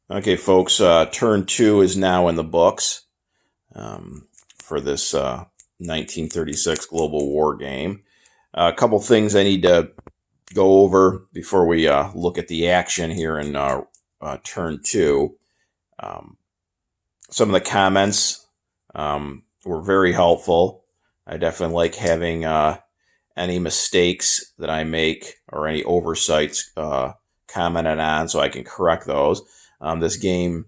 Okay, folks, turn two is now in the books for this 1936 Global War game. A couple things I need to go over before we look at the action here in turn two. Um, some of the comments were very helpful. I definitely like having any mistakes that I make or any oversights commented on so I can correct those. This game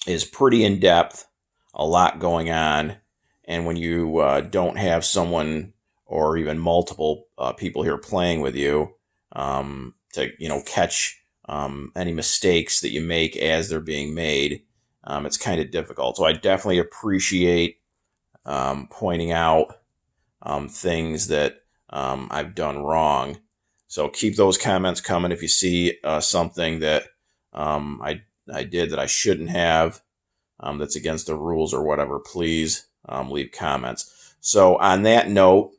is pretty in depth, a lot going on, and when you don't have someone or even multiple people here playing with you to catch any mistakes that you make as they're being made, it's kind of difficult. So I definitely appreciate pointing out things that I've done wrong. So keep those comments coming if you see something that I did that I shouldn't have, that's against the rules or whatever. Please leave comments. So on that note,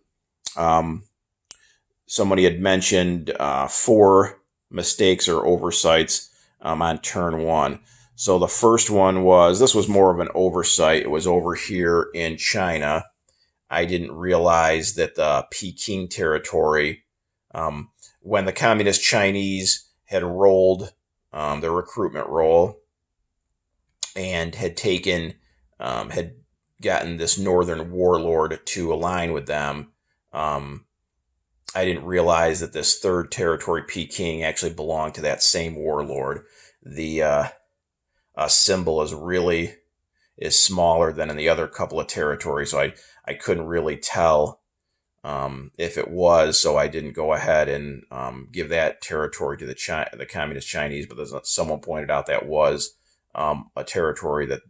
um, somebody had mentioned four mistakes or oversights on turn one. So the first one was, this was more of an oversight. It was over here in China. I didn't realize that the Peking territory, when the Communist Chinese had rolled their recruitment roll and had gotten this northern warlord to align with them, I didn't realize that this third territory, Peking, actually belonged to that same warlord. The symbol is smaller than in the other couple of territories, so I couldn't really tell if it was, so I didn't go ahead and give that territory to the Communist Chinese. But someone pointed out that was a territory that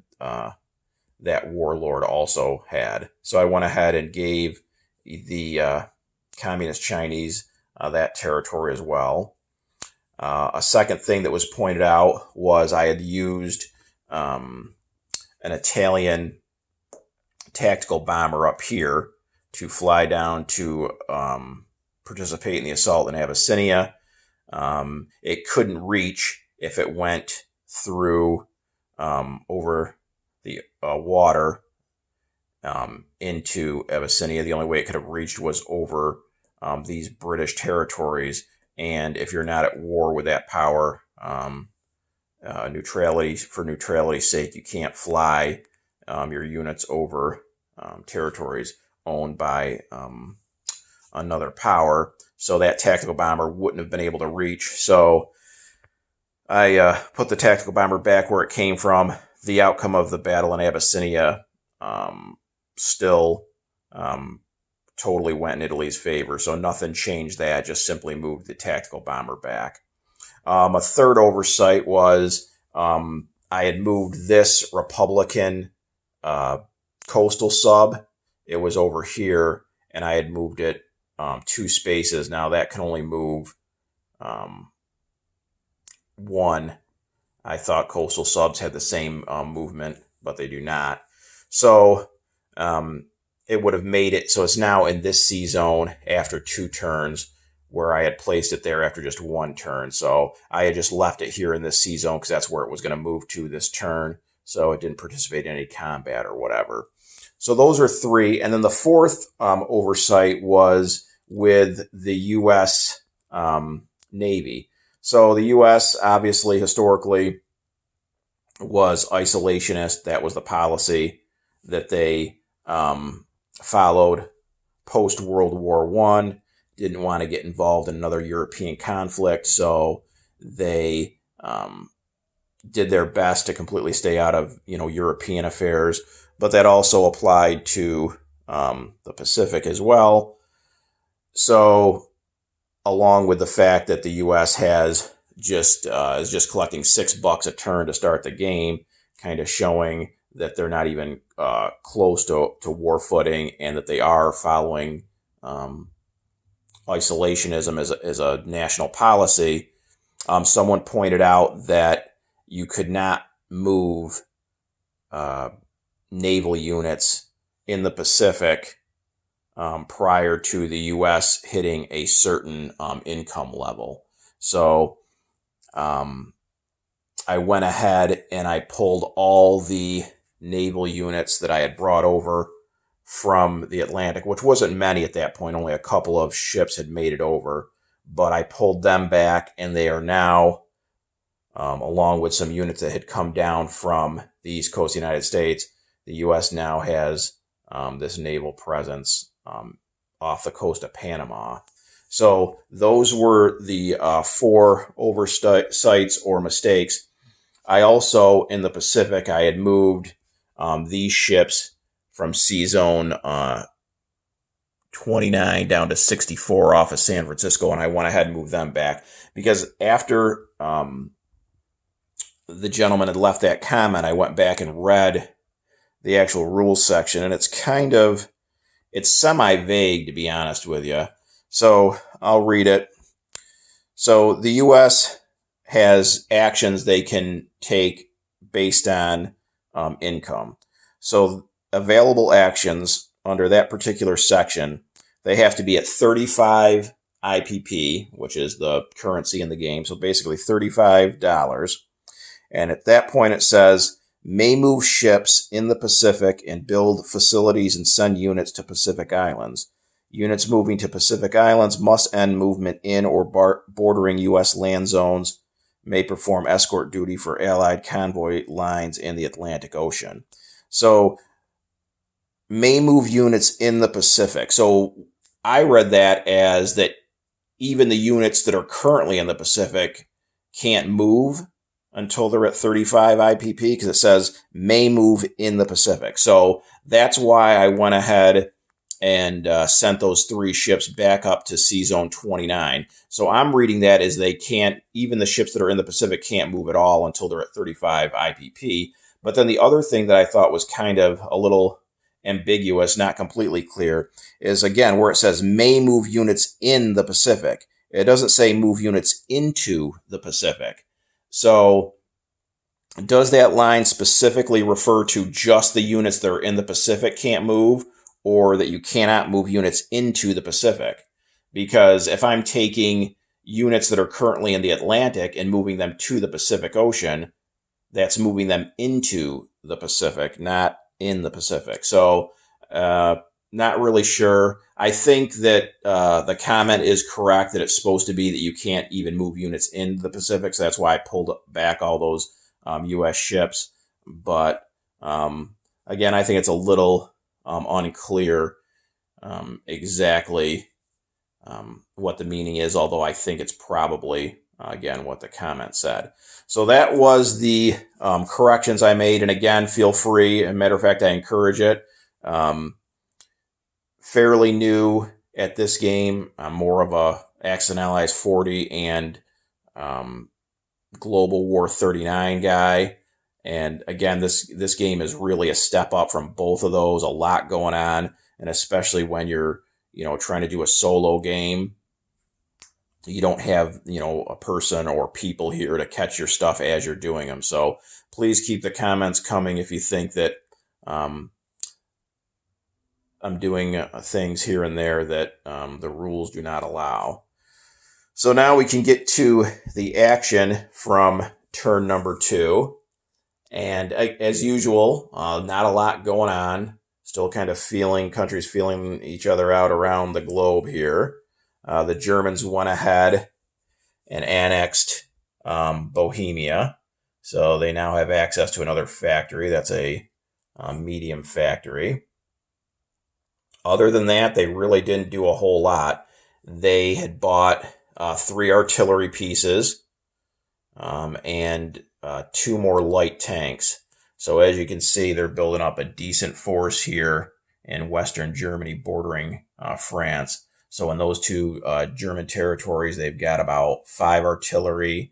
that warlord also had. So I went ahead and gave the Communist Chinese that territory as well. A second thing that was pointed out was I had used an Italian tactical bomber up here to fly down to participate in the assault in Abyssinia. It couldn't reach if it went through over the water into Abyssinia. The only way it could have reached was over these British territories. And if you're not at war with that power, for neutrality's sake, you can't fly your units over territories owned by another power. So that tactical bomber wouldn't have been able to reach. So I put the tactical bomber back where it came from. The outcome of the battle in Abyssinia still totally went in Italy's favor. So nothing changed that, just simply moved the tactical bomber back. A third oversight was I had moved this Republican coastal sub. It was over here, and I had moved it 2 spaces. Now that can only move 1. I thought coastal subs had the same movement, but they do not. So it would have made it so it's now in this C zone after 2 turns, where I had placed it there after just 1 turn. So I had just left it here in this C zone because that's where it was going to move to this turn. So it didn't participate in any combat or whatever. So those are 3. And then the fourth oversight was with the U.S. Navy. So the U.S. obviously historically was isolationist. That was the policy that they followed post World War I. Didn't want to get involved in another European conflict, so they did their best to completely stay out of European affairs. But that also applied to the Pacific as well. So, along with the fact that the U.S. is just collecting $6 a turn to start the game, kind of showing that they're not even close to war footing, and that they are following isolationism as a national policy. Someone pointed out that you could not move naval units in the Pacific prior to the U.S. hitting a certain income level. So I went ahead and I pulled all the naval units that I had brought over from the Atlantic, which wasn't many at that point. Only a couple of ships had made it over, but I pulled them back, and they are now, along with some units that had come down from the East Coast of the United States, the U.S. now has this naval presence off the coast of Panama. So those were the 4 oversights or mistakes. I also, in the Pacific, I had moved these ships from Sea Zone 29 down to 64 off of San Francisco, and I went ahead and moved them back because after the gentleman had left that comment, I went back and read the actual rules section, and it's semi-vague, to be honest with you. So I'll read it. So the U.S. has actions they can take based on income. So available actions under that particular section, they have to be at 35 IPP, which is the currency in the game. So basically $35. And at that point it says, may move ships in the Pacific and build facilities and send units to Pacific Islands. Units moving to Pacific Islands must end movement in or bordering U.S. land zones, may perform escort duty for Allied convoy lines in the Atlantic Ocean. So, may move units in the Pacific. So, I read that as that even the units that are currently in the Pacific can't move until they're at 35 IPP because it says may move in the Pacific. So, that's why I went ahead and sent those 3 ships back up to Sea Zone 29. So I'm reading that as they can't, even the ships that are in the Pacific can't move at all until they're at 35 IPP. But then the other thing that I thought was kind of a little ambiguous, not completely clear, is again where it says may move units in the Pacific. It doesn't say move units into the Pacific. So does that line specifically refer to just the units that are in the Pacific can't move, or that you cannot move units into the Pacific? Because if I'm taking units that are currently in the Atlantic and moving them to the Pacific Ocean, that's moving them into the Pacific, not in the Pacific. So, not really sure. I think that the comment is correct that it's supposed to be that you can't even move units into the Pacific. So that's why I pulled back all those U.S. ships. But again, I think it's a little unclear exactly what the meaning is, although I think it's probably, again, what the comment said. So that was the corrections I made. And again, feel free. As a matter of fact, I encourage it. Fairly new at this game. I'm more of a Axis and Allies 40 and Global War 39 guy. And again, this game is really a step up from both of those. A lot going on, and especially when you're trying to do a solo game, you don't have a person or people here to catch your stuff as you're doing them. So please keep the comments coming if you think that I'm doing things here and there that the rules do not allow. So now we can get to the action from turn number 2. And as usual, not a lot going on. Still kind of countries feeling each other out around the globe here. The Germans went ahead and annexed Bohemia. So they now have access to another factory. That's a medium factory. Other than that, they really didn't do a whole lot. They had bought 3 artillery pieces and 2 more light tanks. So as you can see, they're building up a decent force here in Western Germany bordering France. So in those 2 German territories, they've got about 5 artillery,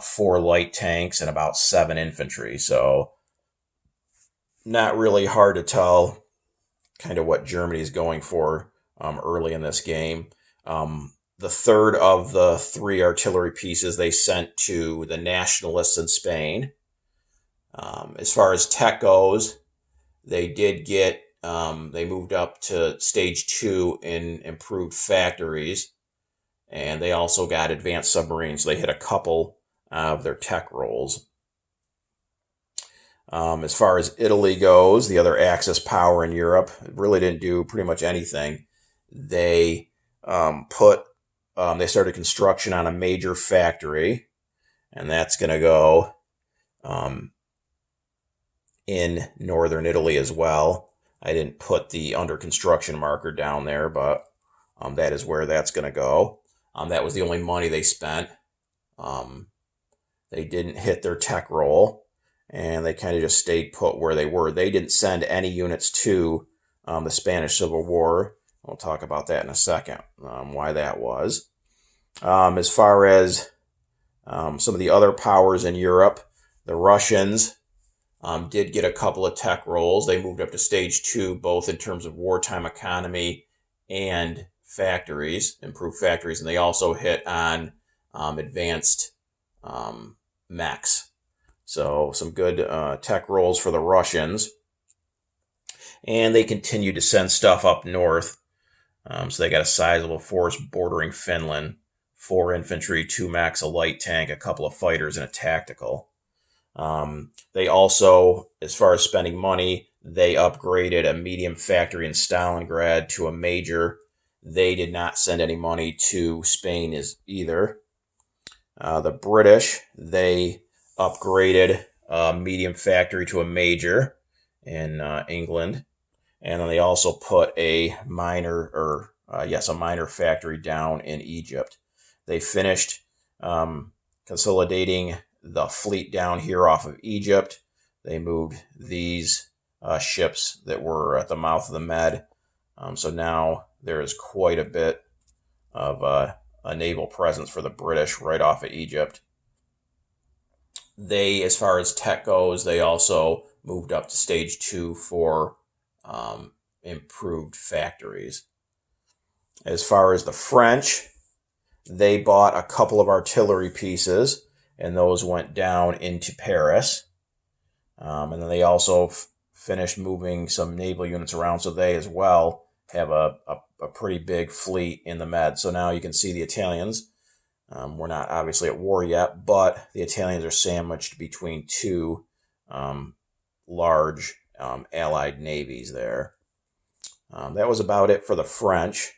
4 light tanks, and about 7 infantry. So not really hard to tell kind of what Germany is going for early in this game. The third of the 3 artillery pieces they sent to the nationalists in Spain. As far as tech goes, they did get, they moved up to stage 2 in improved factories, and they also got advanced submarines. They hit a couple of their tech rolls. As far as Italy goes, the other Axis power in Europe, really didn't do pretty much anything. They they started construction on a major factory, and that's going to go in northern Italy as well. I didn't put the under construction marker down there, but that is where that's going to go. That was the only money they spent. They didn't hit their tech roll, and they kind of just stayed put where they were. They didn't send any units to the Spanish Civil War. We'll talk about that in a second, why that was. As far as some of the other powers in Europe, the Russians did get a couple of tech rolls. They moved up to stage 2, both in terms of wartime economy and factories, improved factories, and they also hit on advanced mechs. So some good tech rolls for the Russians. And they continued to send stuff up north. So they got a sizable force bordering Finland, 4 infantry, 2 mechs, a light tank, a couple of fighters, and a tactical. They also, as far as spending money, they upgraded a medium factory in Stalingrad to a major. They did not send any money to Spain either. The British, they upgraded a medium factory to a major in England. And then they also put a minor factory down in Egypt. They finished consolidating the fleet down here off of Egypt. They moved these ships that were at the mouth of the Med. So now there is quite a bit of a naval presence for the British right off of Egypt. They, as far as tech goes, they also moved up to stage 2 for improved factories. As far as the French, they bought a couple of artillery pieces, and those went down into Paris. And then they also finished moving some naval units around, so they as well have a pretty big fleet in the Med. So now you can see the Italians. We're not obviously at war yet, but the Italians are sandwiched between 2 large Allied navies there. That was about it for the French.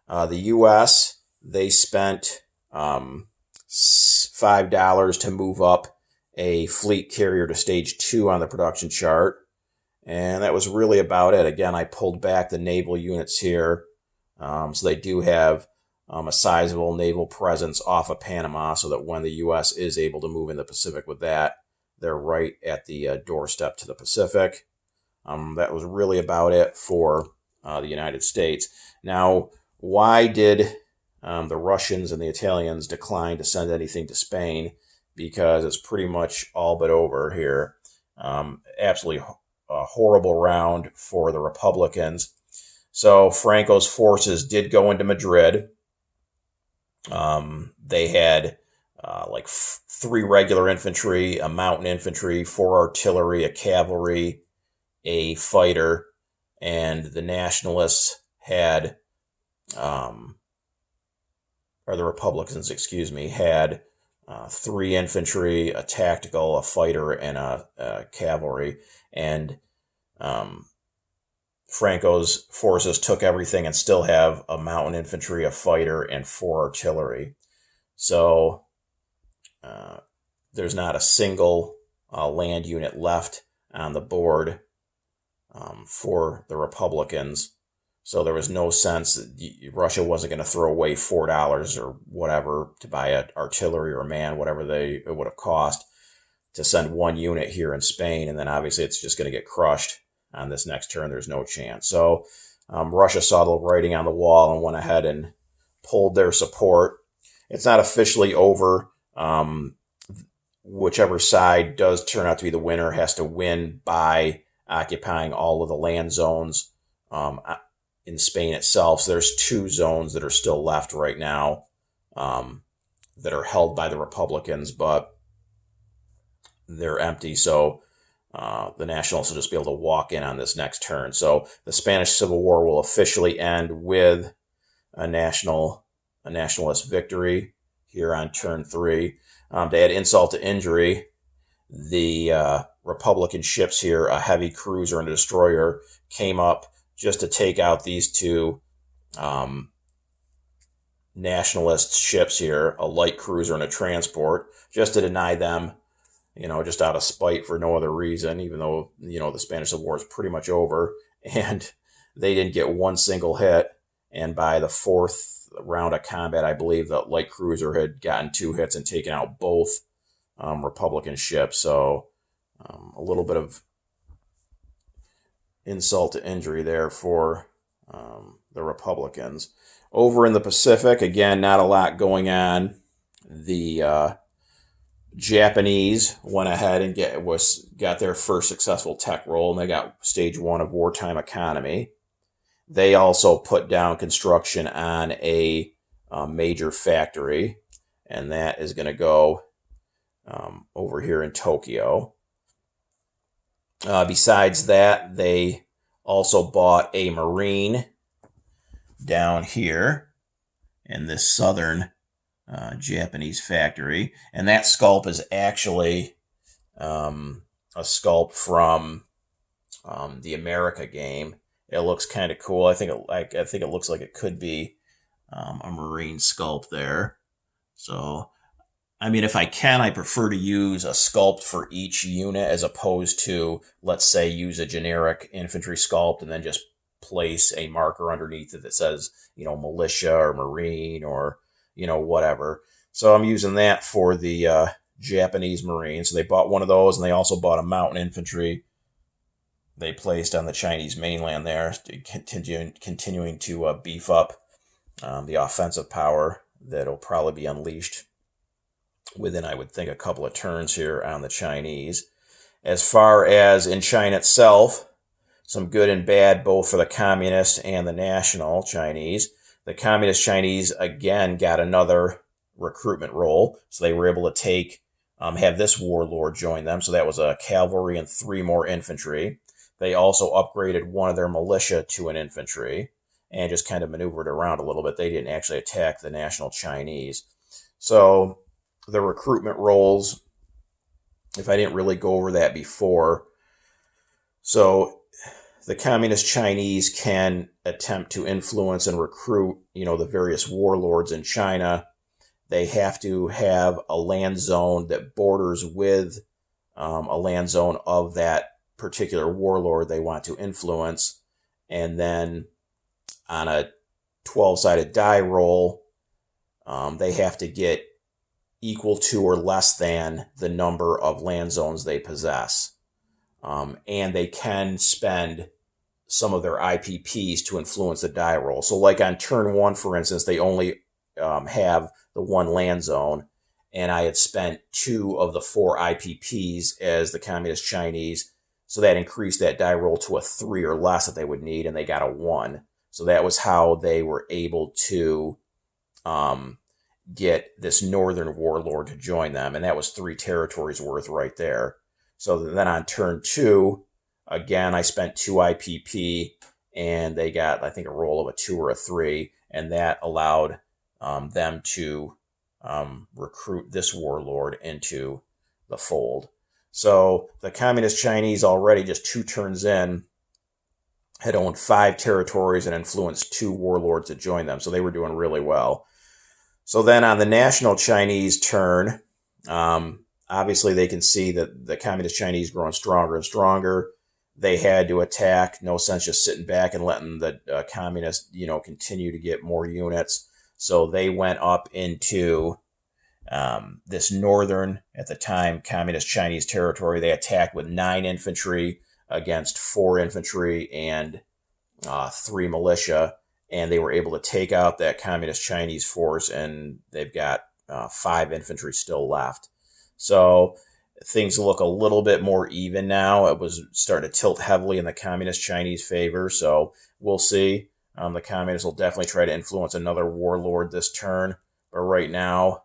The U.S., they spent $5 to move up a fleet carrier to stage 2 on the production chart. And that was really about it. Again, I pulled back the naval units here. So they do have a sizable naval presence off of Panama, so that when the U.S. is able to move in the Pacific with that, they're right at the doorstep to the Pacific. That was really about it for the United States. Now, why did the Russians and the Italians decline to send anything to Spain? Because it's pretty much all but over here. Absolutely a horrible round for the Republicans. So Franco's forces did go into Madrid. They had 3 regular infantry, a mountain infantry, 4 artillery, a cavalry, a fighter, and the Nationalists had, the Republicans, had 3 infantry, a tactical, a fighter, and a cavalry. And Franco's forces took everything and still have a mountain infantry, a fighter, and 4 artillery. So there's not a single land unit left on the board for the Republicans. So there was no sense that Russia wasn't going to throw away $4 or whatever to buy artillery or man, whatever it would have cost to send 1 unit here in Spain. And then obviously it's just going to get crushed on this next turn. There's no chance. So Russia saw the writing on the wall and went ahead and pulled their support. It's not officially over. Whichever side does turn out to be the winner has to win by occupying all of the land zones in Spain itself. So there's 2 zones that are still left right now that are held by the Republicans, but they're empty. So the Nationalists will just be able to walk in on this next turn. So the Spanish Civil War will officially end with a nationalist victory here on turn 3. To add insult to injury, the Republican ships here, a heavy cruiser and a destroyer, came up just to take out these two um, nationalist ships here, a light cruiser and a transport, just to deny them, just out of spite for no other reason, even though, the Spanish Civil War is pretty much over. And they didn't get one single hit. And by the fourth round of combat, I believe the light cruiser had gotten 2 hits and taken out both Republican ships. So a little bit of insult to injury there for the Republicans. Over in the Pacific, again, not a lot going on. The Japanese went ahead and got their first successful tech roll, and they got stage 1 of wartime economy. They also put down construction on a major factory, and that is going to go over here in Tokyo. Besides that, they also bought a marine down here in this southern Japanese factory, and that sculpt is actually a sculpt from the America game. It looks kind of cool. I think it looks like it could be a marine sculpt there. So, I mean, if I can, I prefer to use a sculpt for each unit as opposed to, let's say, use a generic infantry sculpt and then just place a marker underneath it that says, militia or marine or, whatever. So I'm using that for the Japanese Marines. So they bought one of those, and they also bought a mountain infantry they placed on the Chinese mainland there, continuing to beef up the offensive power that'll probably be unleashed within, I would think, a couple of turns here on the Chinese. As far as in China itself, some good and bad both for the Communist and the National Chinese. The Communist Chinese, again, got another recruitment role, so they were able to have this warlord join them. So that was a cavalry and 3 more infantry. They also upgraded one of their militia to an infantry and just kind of maneuvered around a little bit. They didn't actually attack the National Chinese. So the recruitment roles, if I didn't really go over that before, so the Communist Chinese can attempt to influence and recruit, the various warlords in China. They have to have a land zone that borders with a land zone of that particular warlord they want to influence. And then on a 12-sided die roll, they have to get equal to or less than the number of land zones they possess. And they can spend some of their IPPs to influence the die roll. So like on turn 1, for instance, they only have the 1 land zone, and I had spent 2 of the 4 IPPs as the Communist Chinese, so that increased that die roll to a 3 or less that they would need, and they got a 1. So that was how they were able to get this northern warlord to join them, and that was 3 territories worth right there. So then on turn 2, again, I spent 2 IPP, and they got, I think, a roll of a 2 or a 3, and that allowed them to recruit this warlord into the fold. So the Communist Chinese already just 2 turns in had owned 5 territories and influenced 2 warlords to join them. So they were doing really well. So then on the National Chinese turn, obviously they can see that the Communist Chinese growing stronger and stronger. They had to attack. No sense just sitting back and letting the communists, continue to get more units. So they went up into this northern, at the time, Communist Chinese territory. They attacked with 9 infantry against 4 infantry and 3 militia, and they were able to take out that Communist Chinese force, and they've got 5 infantry still left. So things look a little bit more even now. It was starting to tilt heavily in the Communist Chinese favor, so we'll see. The Communists will definitely try to influence another warlord this turn, but right now,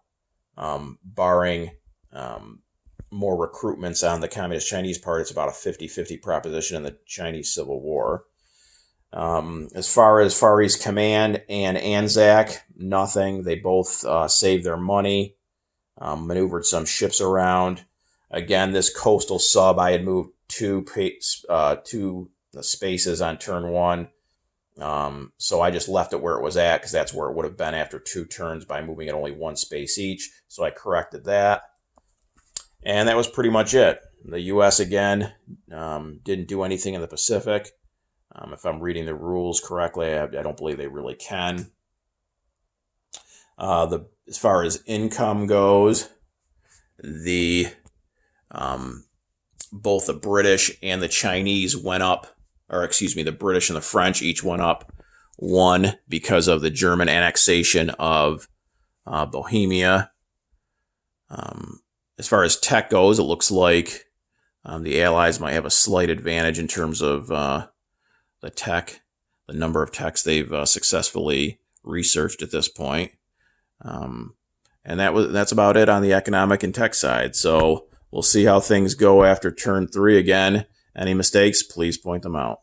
barring more recruitments on the Communist Chinese part, it's about a 50-50 proposition in the Chinese Civil War. As far as Far East Command and Anzac, nothing. They both saved their money. maneuvered some ships around. Again, this coastal sub, I had moved two spaces on turn 1. So I just left it where it was at because that's where it would have been after 2 turns by moving it only 1 space each. So I corrected that. And that was pretty much it. The U.S. again didn't do anything in the Pacific. If I'm reading the rules correctly, I don't believe they really can. As far as income goes, both the British and the Chinese went up, or excuse me, the British and the French each went up 1 because of the German annexation of Bohemia. As far as tech goes, it looks like the Allies might have a slight advantage in terms of the number of techs they've successfully researched at this point. And that's about it on the economic and tech side. So we'll see how things go after turn 3 again. Any mistakes, please point them out.